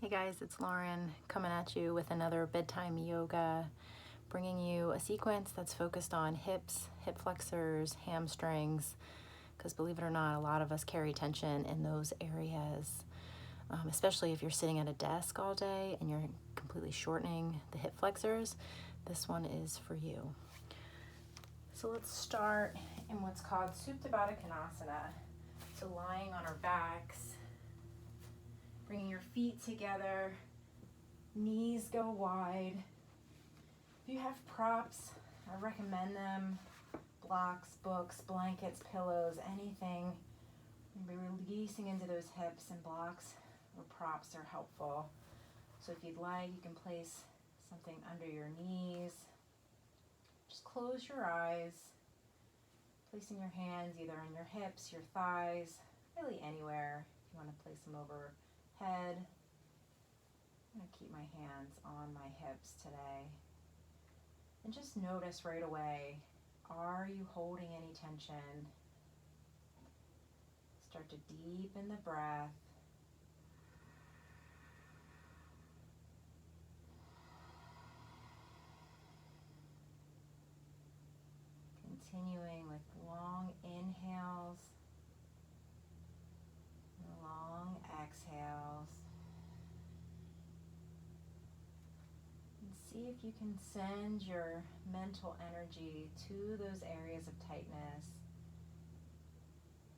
Hey guys, it's Lauren coming at you with another Bedtime Yoga, bringing you a sequence that's focused on hips, hip flexors, hamstrings, because believe it or not, a lot of us carry tension in those areas, especially if you're sitting at a desk all day and you're completely shortening the hip flexors. This one is for you. So let's start in what's called Supta Baddha Konasana. So lying on our backs, bringing your feet together, knees go wide. If you have props, I recommend them. Blocks, books, blankets, pillows, anything. You'll be releasing into those hips, and blocks or props are helpful. So if you'd like, you can place something under your knees. Just close your eyes, placing your hands either on your hips, your thighs, really anywhere. If you want to place them overhead. I'm going to keep my hands on my hips today. And just notice right away, are you holding any tension? Start to deepen the breath. Continuing with long inhales, long exhales. And see if you can send your mental energy to those areas of tightness,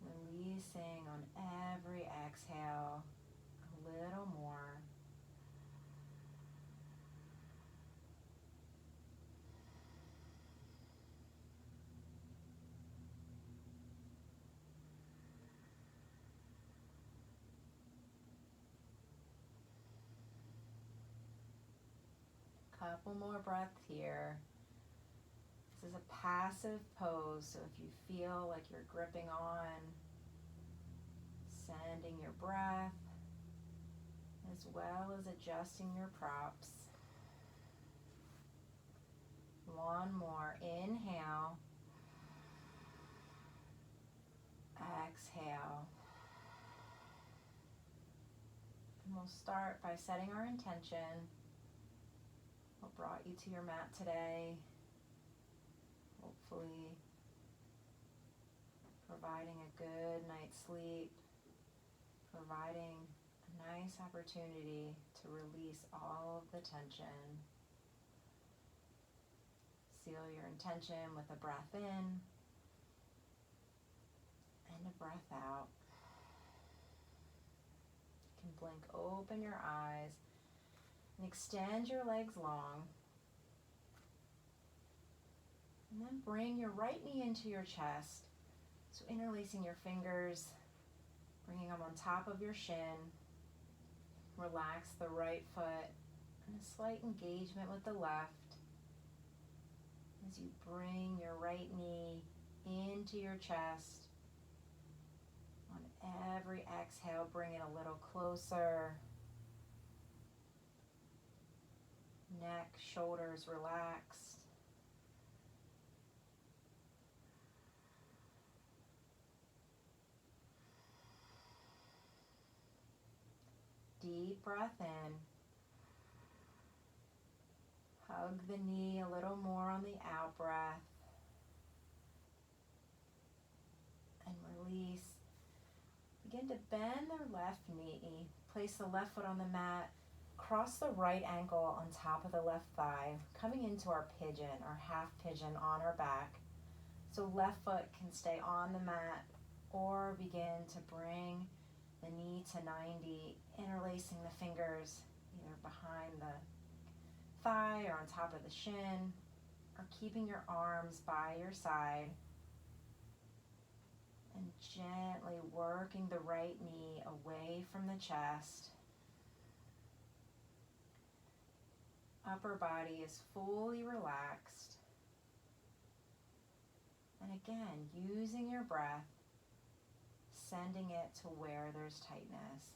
releasing on every exhale a little more. Couple more breaths here. This is a passive pose, so if you feel like you're gripping on, sending your breath, as well as adjusting your props. One more. Inhale. Exhale. And we'll start by setting our intention. What brought you to your mat today? Hopefully providing a good night's sleep, providing a nice opportunity to release all of the tension. Seal your intention with a breath in and a breath out. You can blink open your eyes and extend your legs long. And then bring your right knee into your chest. So interlacing your fingers, bringing them on top of your shin. Relax the right foot and a slight engagement with the left. As you bring your right knee into your chest. On every exhale, bring it a little closer. Neck, shoulders relaxed. Deep breath in. Hug the knee a little more on the out breath. And release. Begin to bend the left knee. Place the left foot on the mat. Cross the right ankle on top of the left thigh, coming into our pigeon, our half pigeon on our back. So left foot can stay on the mat or begin to bring the knee to 90, interlacing the fingers either behind the thigh or on top of the shin, or keeping your arms by your side and gently working the right knee away from the chest. Upper body is fully relaxed. And again, using your breath, sending it to where there's tightness.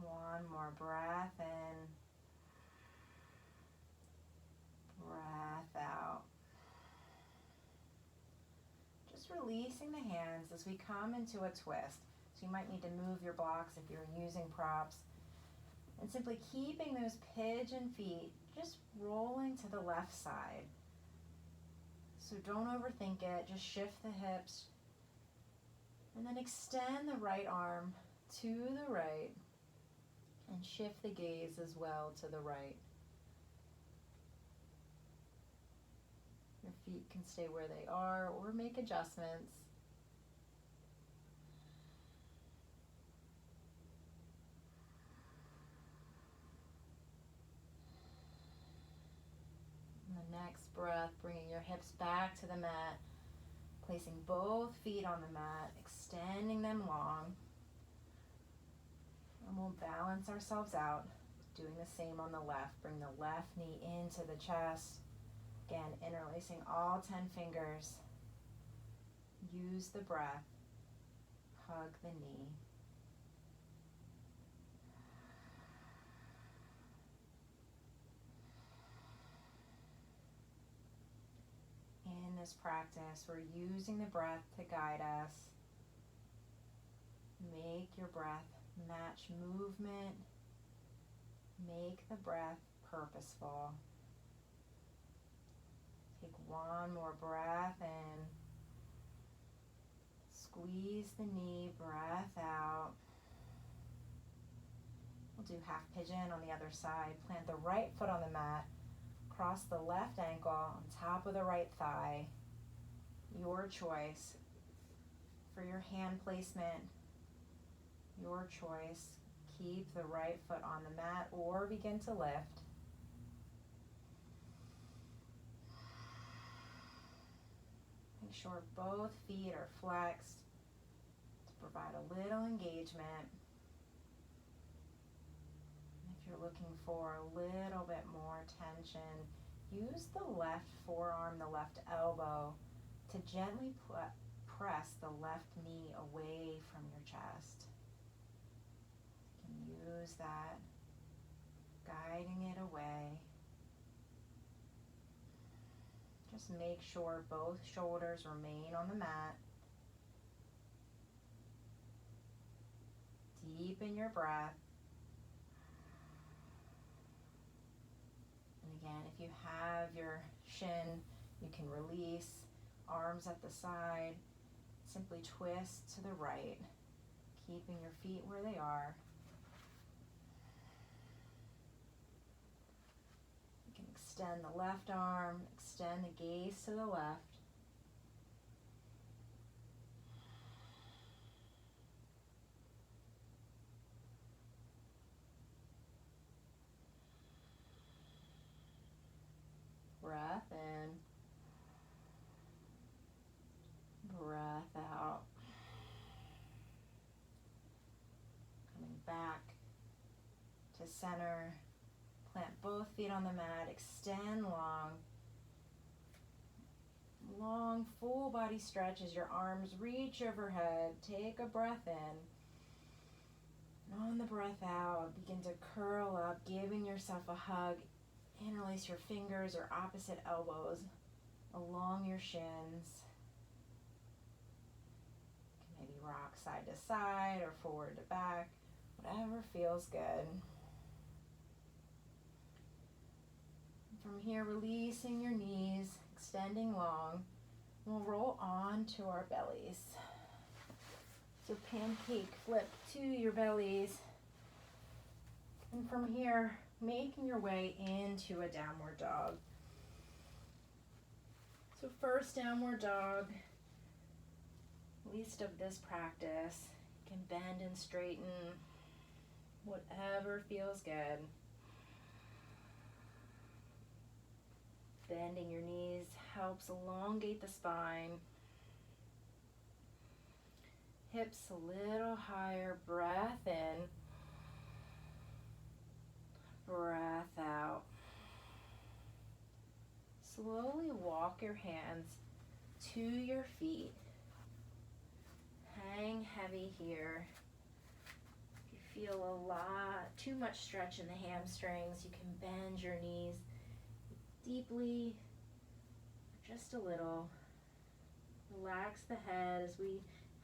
One more breath in. just releasing the hands as we come into a twist. So you might need to move your blocks if you're using props. And simply keeping those pigeon feet just rolling to the left side. So don't overthink it, just shift the hips. And then extend the right arm to the right. And shift the gaze as well to the right. Your feet can stay where they are or make adjustments. And the next breath, bringing your hips back to the mat, placing both feet on the mat, extending them long. And we'll balance ourselves out, doing the same on the left. Bring the left knee into the chest. Again, interlacing all 10 fingers. Use the breath. Hug the knee. In this practice, we're using the breath to guide us. Make your breath match movement. Make the breath purposeful. Take one more breath in. Squeeze the knee, breath out. We'll do half pigeon on the other side. Plant the right foot on the mat. Cross the left ankle on top of the right thigh. Your choice. For your hand placement, your choice. Keep the right foot on the mat or begin to lift. Make sure both feet are flexed to provide a little engagement. If you're looking for a little bit more tension, use the left forearm, the left elbow to gently press the left knee away from your chest. You can use that, guiding it away. Just make sure both shoulders remain on the mat. Deepen your breath. And again, if you have your shin, you can release. Arms at the side. Simply twist to the right, keeping your feet where they are. You can extend the left arm, extend the gaze to the left. Breath in. Breath out. Coming back to center. Plant both feet on the mat. Extend long. Long full body stretch as your arms reach overhead. Take a breath in. And on the breath out, begin to curl up, giving yourself a hug. Interlace your fingers or opposite elbows along your shins. Maybe rock side to side or forward to back, whatever feels good. From here, releasing your knees, extending long. We'll roll onto our bellies. So pancake flip to your bellies. And from here, making your way into a downward dog. So first downward dog. Least of this practice, you can bend and straighten, whatever feels good. Bending your knees helps elongate the spine. Hips a little higher, breath in, breath out. Slowly walk your hands to your feet. Hang heavy here. If you feel too much stretch in the hamstrings, you can bend your knees deeply, just a little. Relax the head as we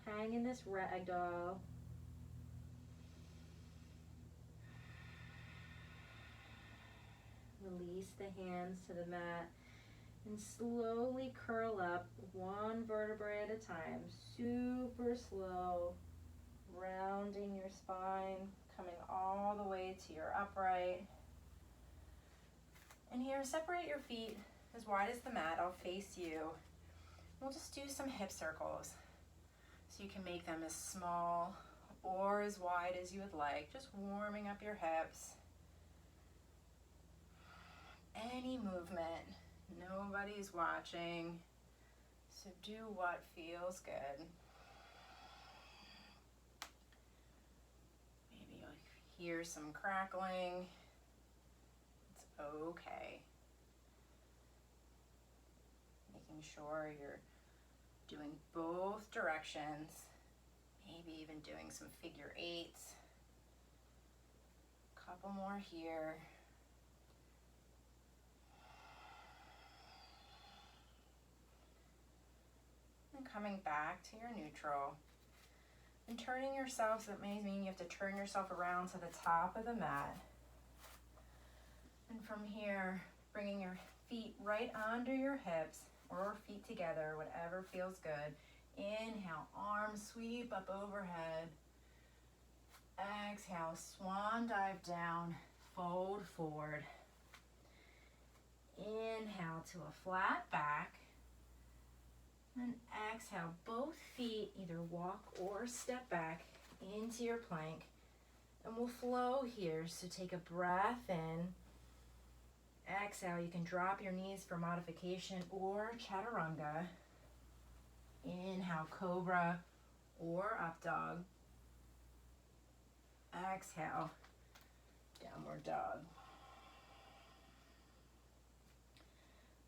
hang in this ragdoll. Release the hands to the mat and slowly curl up one vertebrae at a time. Super slow, rounding your spine, coming all the way to your upright. And here, separate your feet as wide as the mat. I'll face you. We'll just do some hip circles. So you can make them as small or as wide as you would like, just warming up your hips. Any movement, nobody's watching, so do what feels good. Maybe you'll hear some crackling. It's okay. Making sure you're doing both directions, maybe even doing some figure eights. Couple more here. And coming back to your neutral. And turning yourself, so that may mean you have to turn yourself around to the top of the mat. And from here, bringing your feet right under your hips, or feet together, whatever feels good. Inhale, arms sweep up overhead. Exhale, swan dive down, fold forward. Inhale to a flat back. And exhale, both feet either walk or step back into your plank. And we'll flow here, so take a breath in. Exhale, you can drop your knees for modification or chaturanga. Inhale, cobra or up dog. Exhale, downward dog.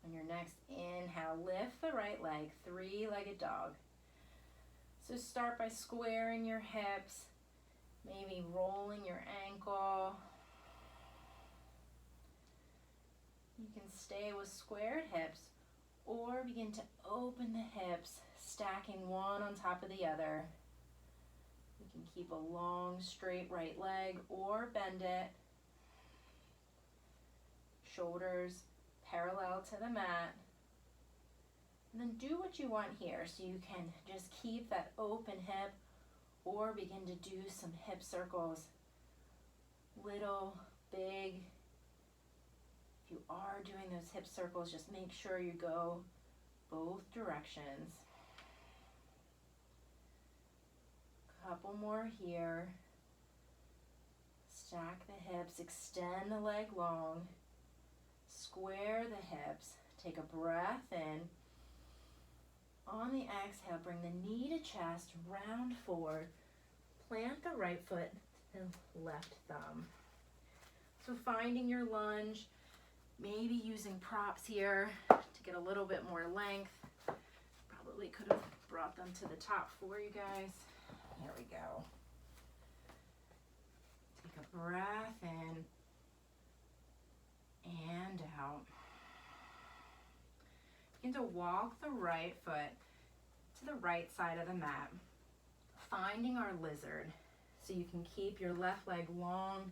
On your next inhale, lift the right leg, three-legged dog. So start by squaring your hips, maybe rolling your ankle. You can stay with squared hips or begin to open the hips, stacking one on top of the other. You can keep a long, straight right leg or bend it. Shoulders parallel to the mat. And then do what you want here. So you can just keep that open hip or begin to do some hip circles. Little, big. If you are doing those hip circles, just make sure you go both directions. Couple more here. Stack the hips, extend the leg long. Square the hips. Take a breath in. On the exhale, bring the knee to chest, round forward. Plant the right foot to the left thumb. So finding your lunge, maybe using props here to get a little bit more length. Probably could have brought them to the top for you guys. Here we go. Take a breath in and out. Begin to walk the right foot to the right side of the mat, finding our lizard. So you can keep your left leg long,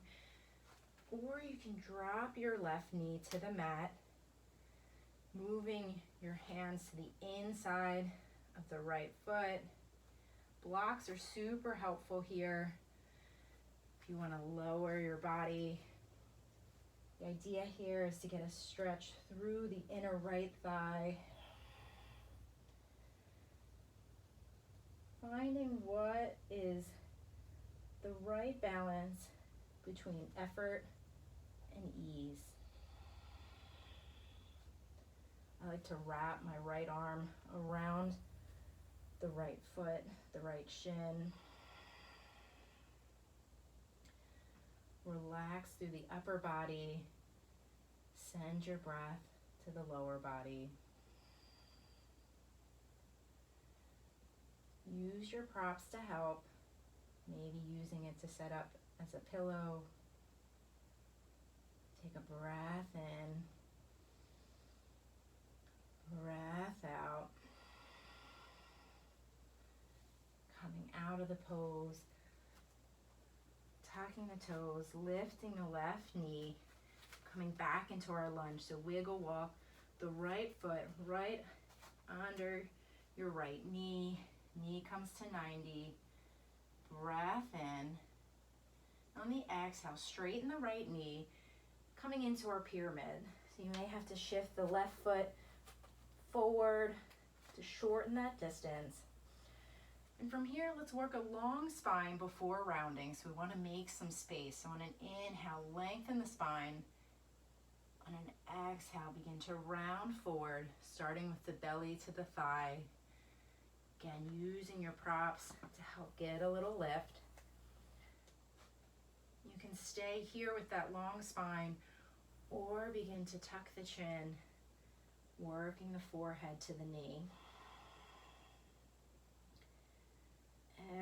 or you can drop your left knee to the mat, moving your hands to the inside of the right foot. Blocks are super helpful here if you want to lower your body. The idea here is to get a stretch through the inner right thigh. Finding what is the right balance between effort and ease. I like to wrap my right arm around the right foot, the right shin. Relax through the upper body. Send your breath to the lower body. Use your props to help. Maybe using it to set up as a pillow. Take a breath in. Breath out. out of the pose, tucking the toes, lifting the left knee, coming back into our lunge. So wiggle walk the right foot right under your right knee. Knee comes to 90. Breath in. On the exhale, straighten the right knee, coming into our pyramid. So you may have to shift the left foot forward to shorten that distance. And from here, let's work a long spine before rounding. So we want to make some space. So on an inhale, lengthen the spine. On an exhale, begin to round forward, starting with the belly to the thigh. Again, using your props to help get a little lift. You can stay here with that long spine or begin to tuck the chin, working the forehead to the knee.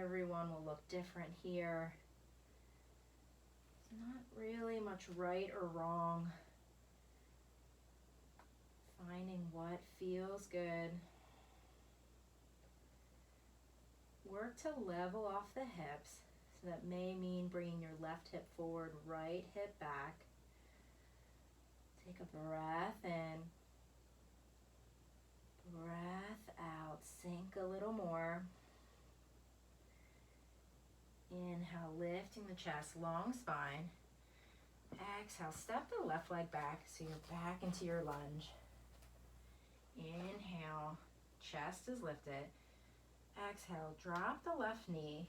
Everyone will look different here. It's not really much right or wrong. Finding what feels good. Work to level off the hips. So that may mean bringing your left hip forward, right hip back. Take a breath in. Breath out. Sink a little more. Inhale, lifting the chest, long spine. Exhale, step the left leg back so you're back into your lunge. Inhale, chest is lifted. Exhale, drop the left knee.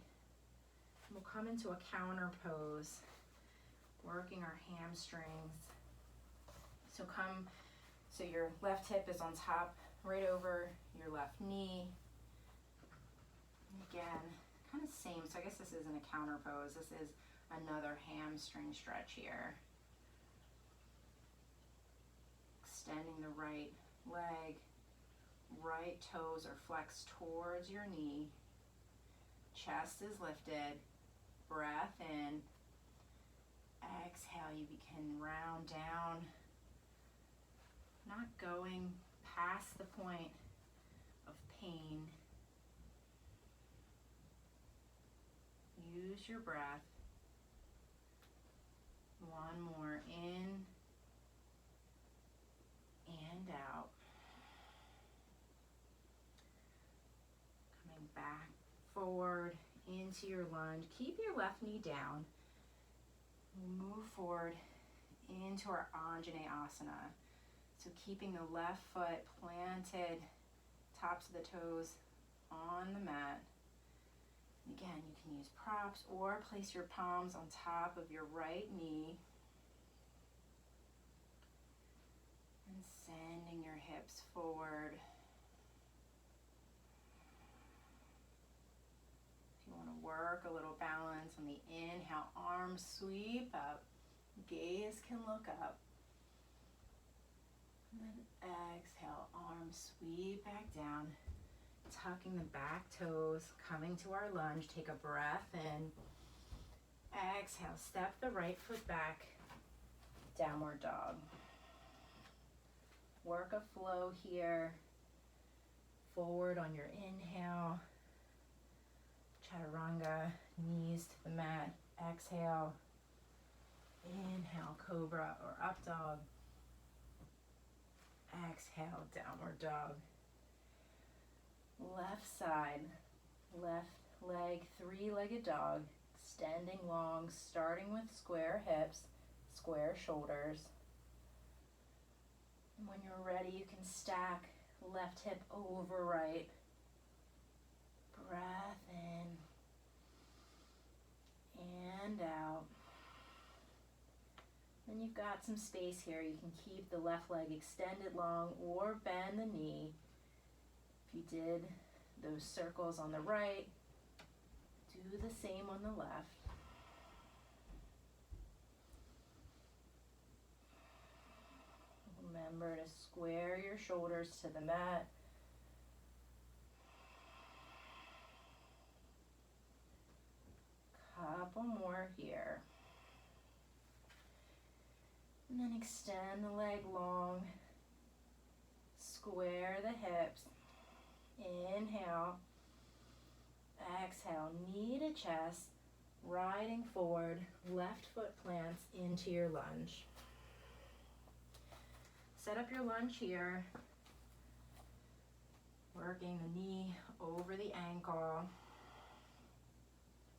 We'll come into a counter pose, working our hamstrings. So your left hip is on top, right over your left knee. And again, kind of same, so I guess this isn't a counter pose, this is another hamstring stretch here. Extending the right leg, right toes are flexed towards your knee, chest is lifted, breath in, exhale, you can round down, not going past the point of pain. Use your breath. One more in and out. Coming back forward into your lunge. Keep your left knee down. Move forward into our Anjaneyasana. So keeping the left foot planted, tops of the toes on the mat. Again, you can use props or place your palms on top of your right knee. And sending your hips forward. If you want to work a little balance on the inhale, arms sweep up, gaze can look up. And then exhale, arms sweep back down. Tucking the back toes, coming to our lunge. Take a breath in. Exhale, step the right foot back, downward dog. Work a flow here. Forward on your inhale. Chaturanga, knees to the mat. Exhale. Inhale, cobra or up dog. Exhale, downward dog. Left side, left leg, three-legged dog, extending long, starting with square hips, square shoulders. And when you're ready, you can stack left hip over right. Breath in and out. Then you've got some space here. You can keep the left leg extended long or bend the knee. If you did those circles on the right, do the same on the left. Remember to square your shoulders to the mat. Couple more here. And then extend the leg long. Square the hips. Inhale. Exhale, knee to chest, riding forward, left foot plants into your lunge. Set up your lunge here, working the knee over the ankle,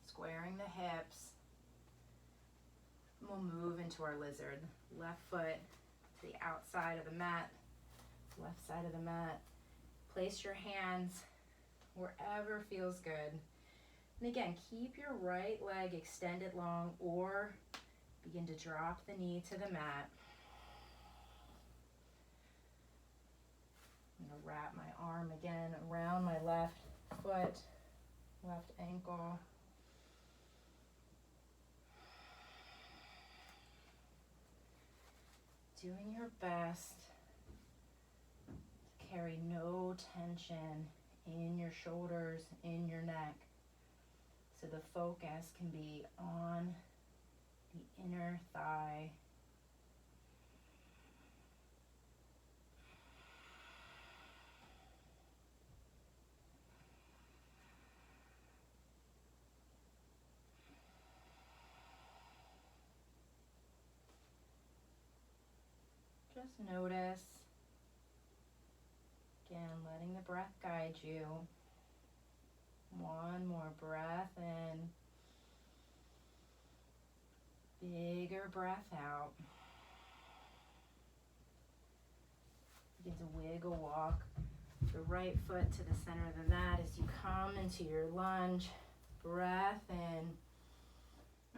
squaring the hips. We'll move into our lizard. Left foot to the outside of the mat, left side of the mat. Place your hands wherever feels good. And again, keep your right leg extended long or begin to drop the knee to the mat. I'm going to wrap my arm again around my left foot, left ankle. Doing your best to carry no tension in your shoulders, in your neck. So the focus can be on the inner thigh. Just notice, again, letting the breath guide you. One more breath in. Bigger breath out. Begin to wiggle walk the right foot to the center of the mat as you come into your lunge. Breath in.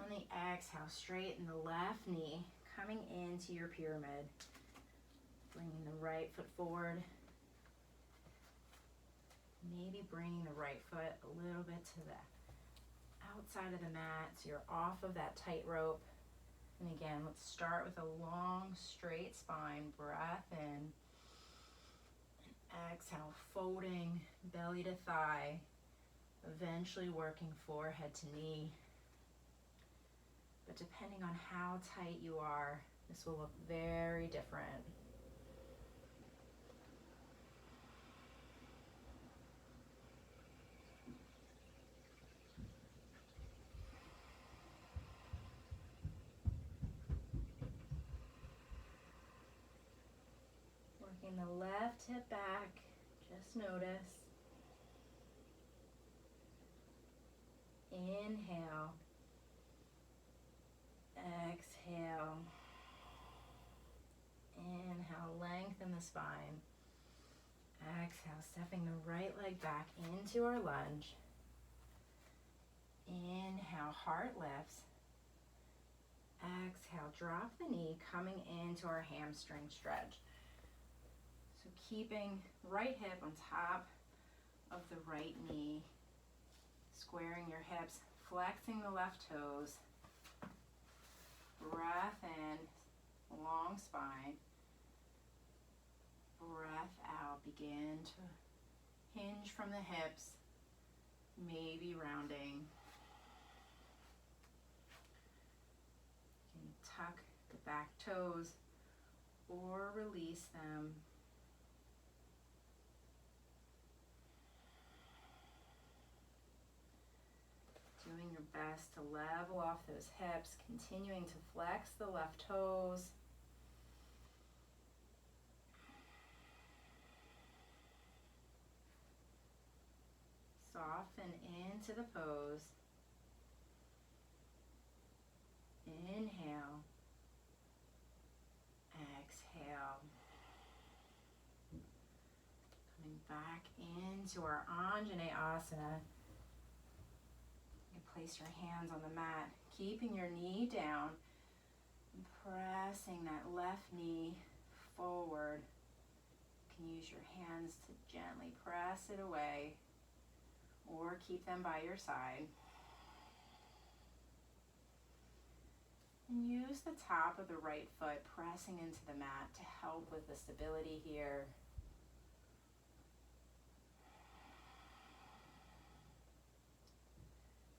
On the exhale, straighten the left knee, coming into your pyramid. Bringing the right foot forward. Maybe bringing the right foot a little bit to the outside of the mat so you're off of that tightrope. And again, let's start with a long, straight spine. Breath in. And exhale, folding belly to thigh. Eventually working forehead to knee. But depending on how tight you are, this will look very different. Working the left hip back, just notice. Inhale. Exhale. Inhale, lengthen the spine. Exhale, stepping the right leg back into our lunge. Inhale, heart lifts. Exhale, drop the knee, coming into our hamstring stretch. So keeping right hip on top of the right knee, squaring your hips, flexing the left toes. Breath in, long spine. Breath out, begin to hinge from the hips, maybe rounding. You can tuck the back toes or release them. Doing your best to level off those hips, continuing to flex the left toes. Soften into the pose. Inhale. Exhale. Coming back into our Anjaneyasana. You can place your hands on the mat, keeping your knee down, and pressing that left knee forward. You can use your hands to gently press it away or keep them by your side. And use the top of the right foot pressing into the mat to help with the stability here.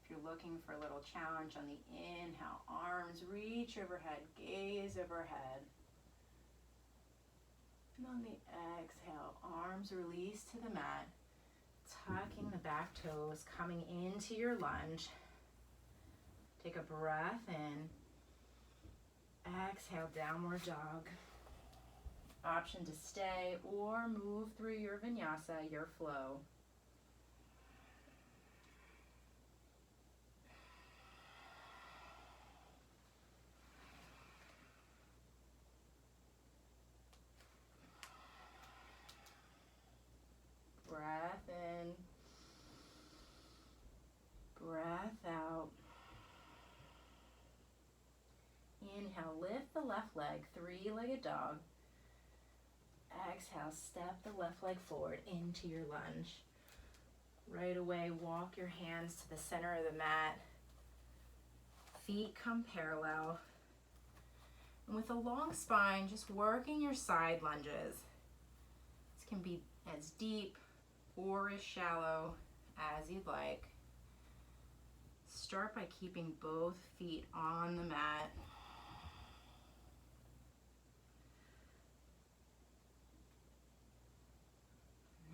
If you're looking for a little challenge on the inhale, arms reach overhead, gaze overhead. And on the exhale, arms release to the mat, tucking the back toes, coming into your lunge. Take a breath in. Exhale, downward dog. Option to stay or move through your vinyasa, your flow. Breath in. Breath out. Inhale, lift the left leg, three-legged dog. Exhale, step the left leg forward into your lunge. Right away, walk your hands to the center of the mat. Feet come parallel. And with a long spine, just working your side lunges. This can be as deep or as shallow as you'd like. Start by keeping both feet on the mat.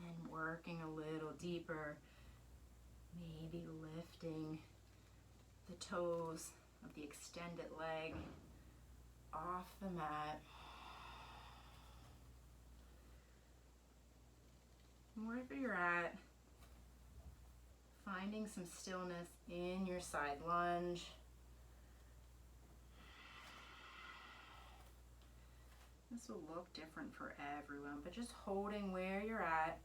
And working a little deeper, maybe lifting the toes of the extended leg off the mat. And wherever you're at, finding some stillness in your side lunge. This will look different for everyone, but just holding where you're at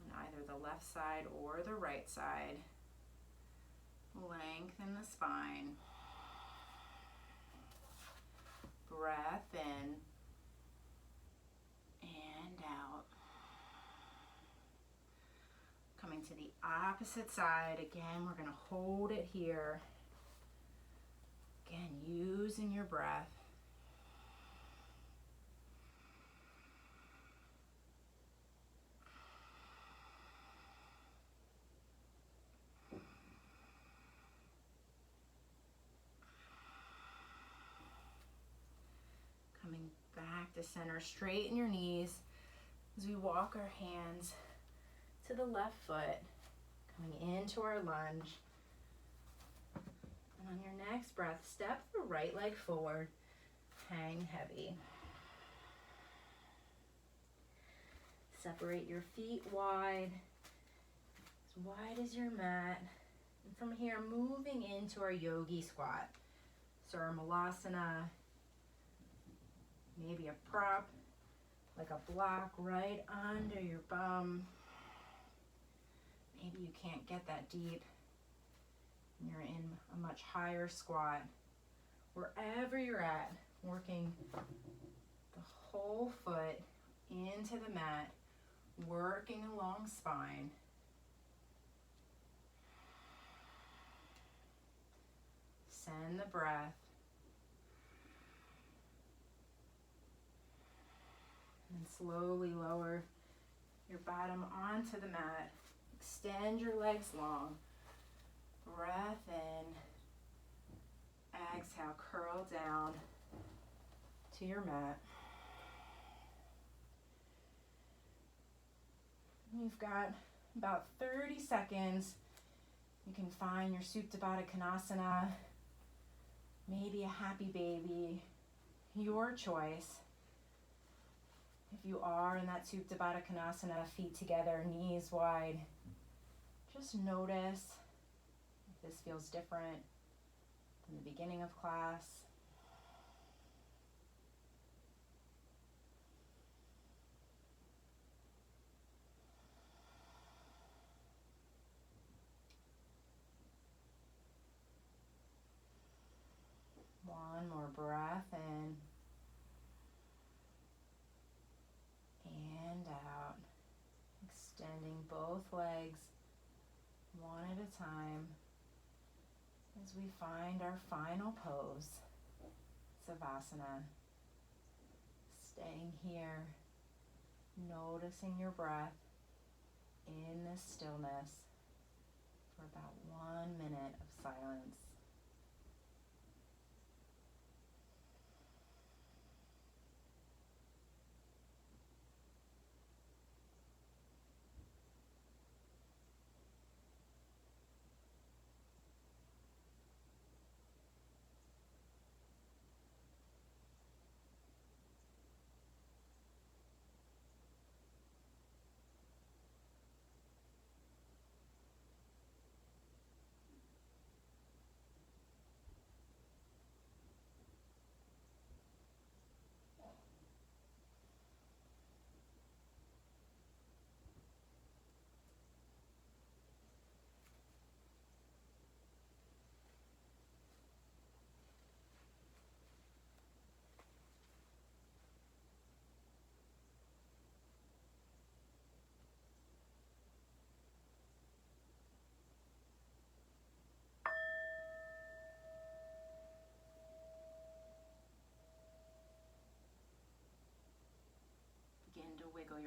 on either the left side or the right side. Lengthen the spine. Breath in and out. Coming to the opposite side. Again, we're going to hold it here. Again, using your breath. Coming back to center, straighten your knees as we walk our hands to the left foot, coming into our lunge. And on your next breath, step the right leg forward, hang heavy. Separate your feet wide as your mat. And from here, moving into our yogi squat. So our malasana, maybe a prop, like a block right under your bum. Maybe you can't get that deep and you're in a much higher squat. Wherever you're at, working the whole foot into the mat, working along spine. Send the breath. And slowly lower your bottom onto the mat. Extend your legs long. Breath in. Exhale, curl down to your mat. You've got about 30 seconds. You can find your Supta Baddha Konasana, maybe a happy baby, your choice. If you are in that Supta Baddha Konasana, feet together, knees wide, just notice if this feels different from the beginning of class. One more breath in and out. Extending both legs one at a time as we find our final pose, Savasana. Staying here, noticing your breath in this stillness for about 1 minute of silence.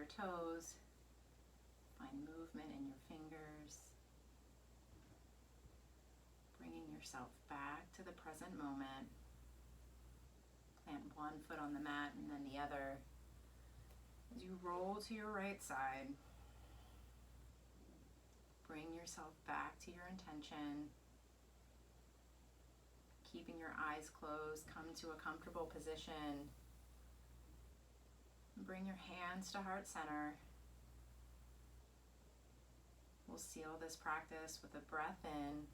your toes. Find movement in your fingers. Bringing yourself back to the present moment. Plant one foot on the mat and then the other. As you roll to your right side, bring yourself back to your intention. Keeping your eyes closed, come to a comfortable position. Bring your hands to heart center. We'll seal this practice with a breath in,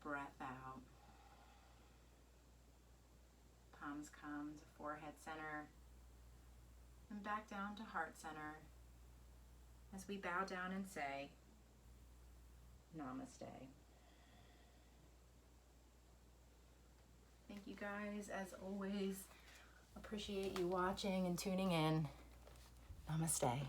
breath out. Palms come to forehead center and back down to heart center as we bow down and say, Namaste. Thank you guys, as always. Appreciate you watching and tuning in. Namaste.